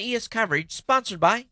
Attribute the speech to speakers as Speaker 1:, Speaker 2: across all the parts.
Speaker 1: CES coverage sponsored by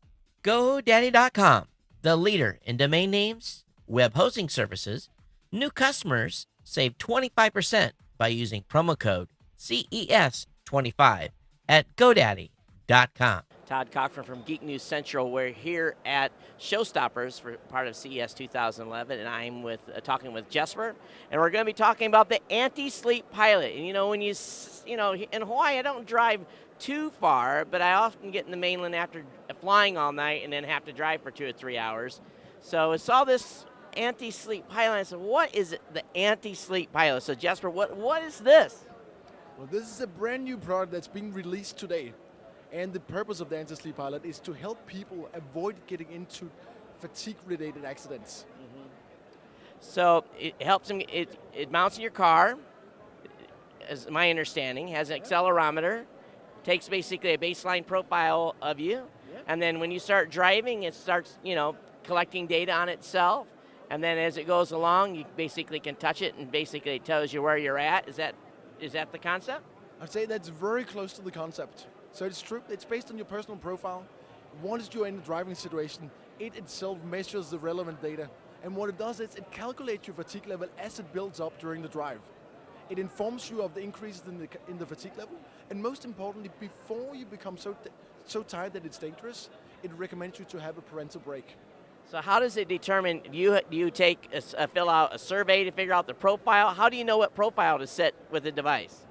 Speaker 1: GoDaddy.com, the leader in domain names, web hosting services. New customers save 25% by using promo code CES25 at GoDaddy.com. Todd Cochran from Geek News Central. We're here at Showstoppers for part of CES 2011, and I'm talking with Jesper, and we're going to be talking about the Anti Sleep Pilot. And when in Hawaii, I don't drive too far, but I often get in the mainland after flying all night and then have to drive for 2 or 3 hours. So I saw this Anti Sleep Pilot. I said, "What is it, the Anti Sleep Pilot?" So Jesper, what is this?
Speaker 2: Well, this is a brand new product that's being released today. And the purpose of the Anti Sleep Pilot is to help people avoid getting into fatigue-related accidents.
Speaker 1: Mm-hmm. So it helps them. It mounts in your car, as my understanding, has an accelerometer, takes basically a baseline profile of you, and then when you start driving, it starts collecting data on itself, and then as it goes along, you basically can touch it, and basically it tells you where you're at. Is that the concept?
Speaker 2: I'd say that's very close to the concept. So it's true, it's based on your personal profile. Once you're in a driving situation, it itself measures the relevant data. And what it does is it calculates your fatigue level as it builds up during the drive. It informs you of the increases in the fatigue level. And most importantly, before you become so tired that it's dangerous, it recommends you to have a parental break.
Speaker 1: So how does it determine, do you fill out a survey to figure out the profile? How do you know what profile to set with the device?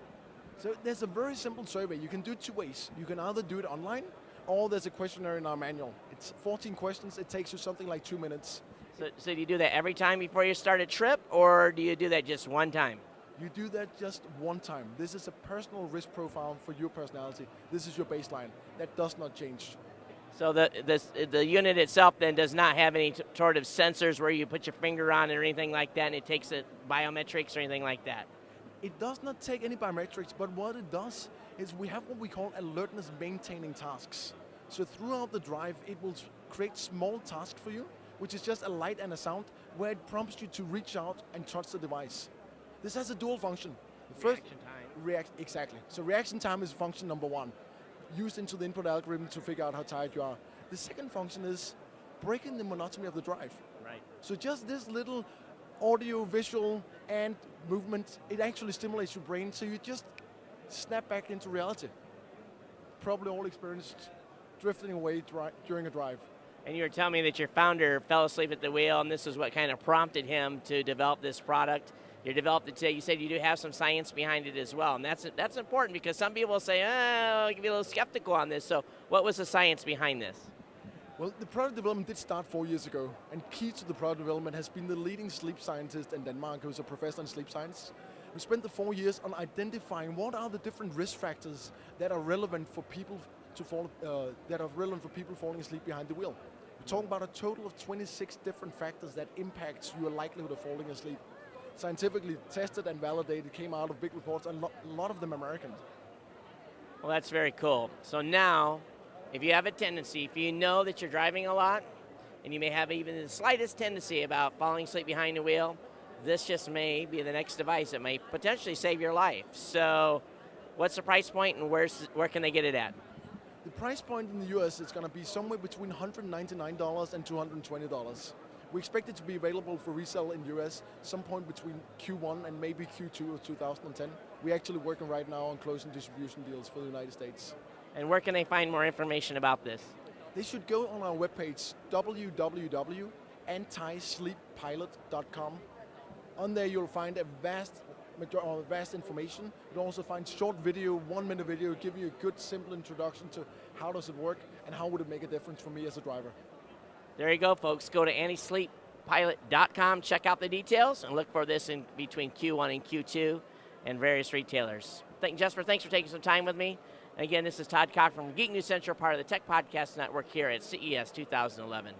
Speaker 2: So there's a very simple survey. You can do it 2 ways. You can either do it online, or there's a questionnaire in our manual. It's 14 questions. It takes you something like 2 minutes.
Speaker 1: So do you do that every time before you start a trip, or do you do that just one time?
Speaker 2: You do that just one time. This is a personal risk profile for your personality. This is your baseline. That does not change.
Speaker 1: So the unit itself then does not have any sort of sensors where you put your finger on it or anything like that, and it takes biometrics or anything like that?
Speaker 2: It does not take any biometrics, but what it does is we have what we call alertness maintaining tasks. So throughout the drive, it will create small tasks for you, which is just a light and a sound, where it prompts you to reach out and touch the device. This has a dual function. The
Speaker 1: reaction time.
Speaker 2: Exactly. So reaction time is function number 1, used into the input algorithm to figure out how tired you are. The second function is breaking the monotony of the drive.
Speaker 1: Right.
Speaker 2: So just this little audio, visual, and movement, it actually stimulates your brain, so you just snap back into reality. Probably all experienced drifting away during a drive.
Speaker 1: And you were telling me that your founder fell asleep at the wheel, and this is what kind of prompted him to develop this product. You developed it today. You said you do have some science behind it as well, and that's important because some people say, I can be a little skeptical on this. So what was the science behind this?
Speaker 2: Well, the product development did start 4 years ago, and key to the product development has been the leading sleep scientist in Denmark, who's a professor in sleep science. We spent the 4 years on identifying what are the different risk factors that are relevant for people falling asleep behind the wheel. We're talking about a total of 26 different factors that impacts your likelihood of falling asleep. Scientifically tested and validated, came out of big reports, and a lot of them American.
Speaker 1: Well, that's very cool. So now, if you have a tendency, if you know that you're driving a lot, and you may have even the slightest tendency about falling asleep behind the wheel, this just may be the next device that may potentially save your life. So what's the price point, and where can they get it at?
Speaker 2: The price point in the US is going to be somewhere between $199 and $220. We expect it to be available for resale in the US some point between Q1 and maybe Q2 of 2010. We're actually working right now on closing distribution deals for the United States.
Speaker 1: And where can they find more information about this?
Speaker 2: They should go on our webpage, www.antisleeppilot.com. On there you'll find a vast information. You'll also find short video, 1-minute video, give you a good simple introduction to how does it work and how would it make a difference for me as a driver.
Speaker 1: There you go, folks. Go to antisleeppilot.com, check out the details, and look for this in between Q1 and Q2 and various retailers. Jesper, thanks for taking some time with me. And again, this is Todd Cochran from Geek News Central, part of the Tech Podcast Network here at CES 2011.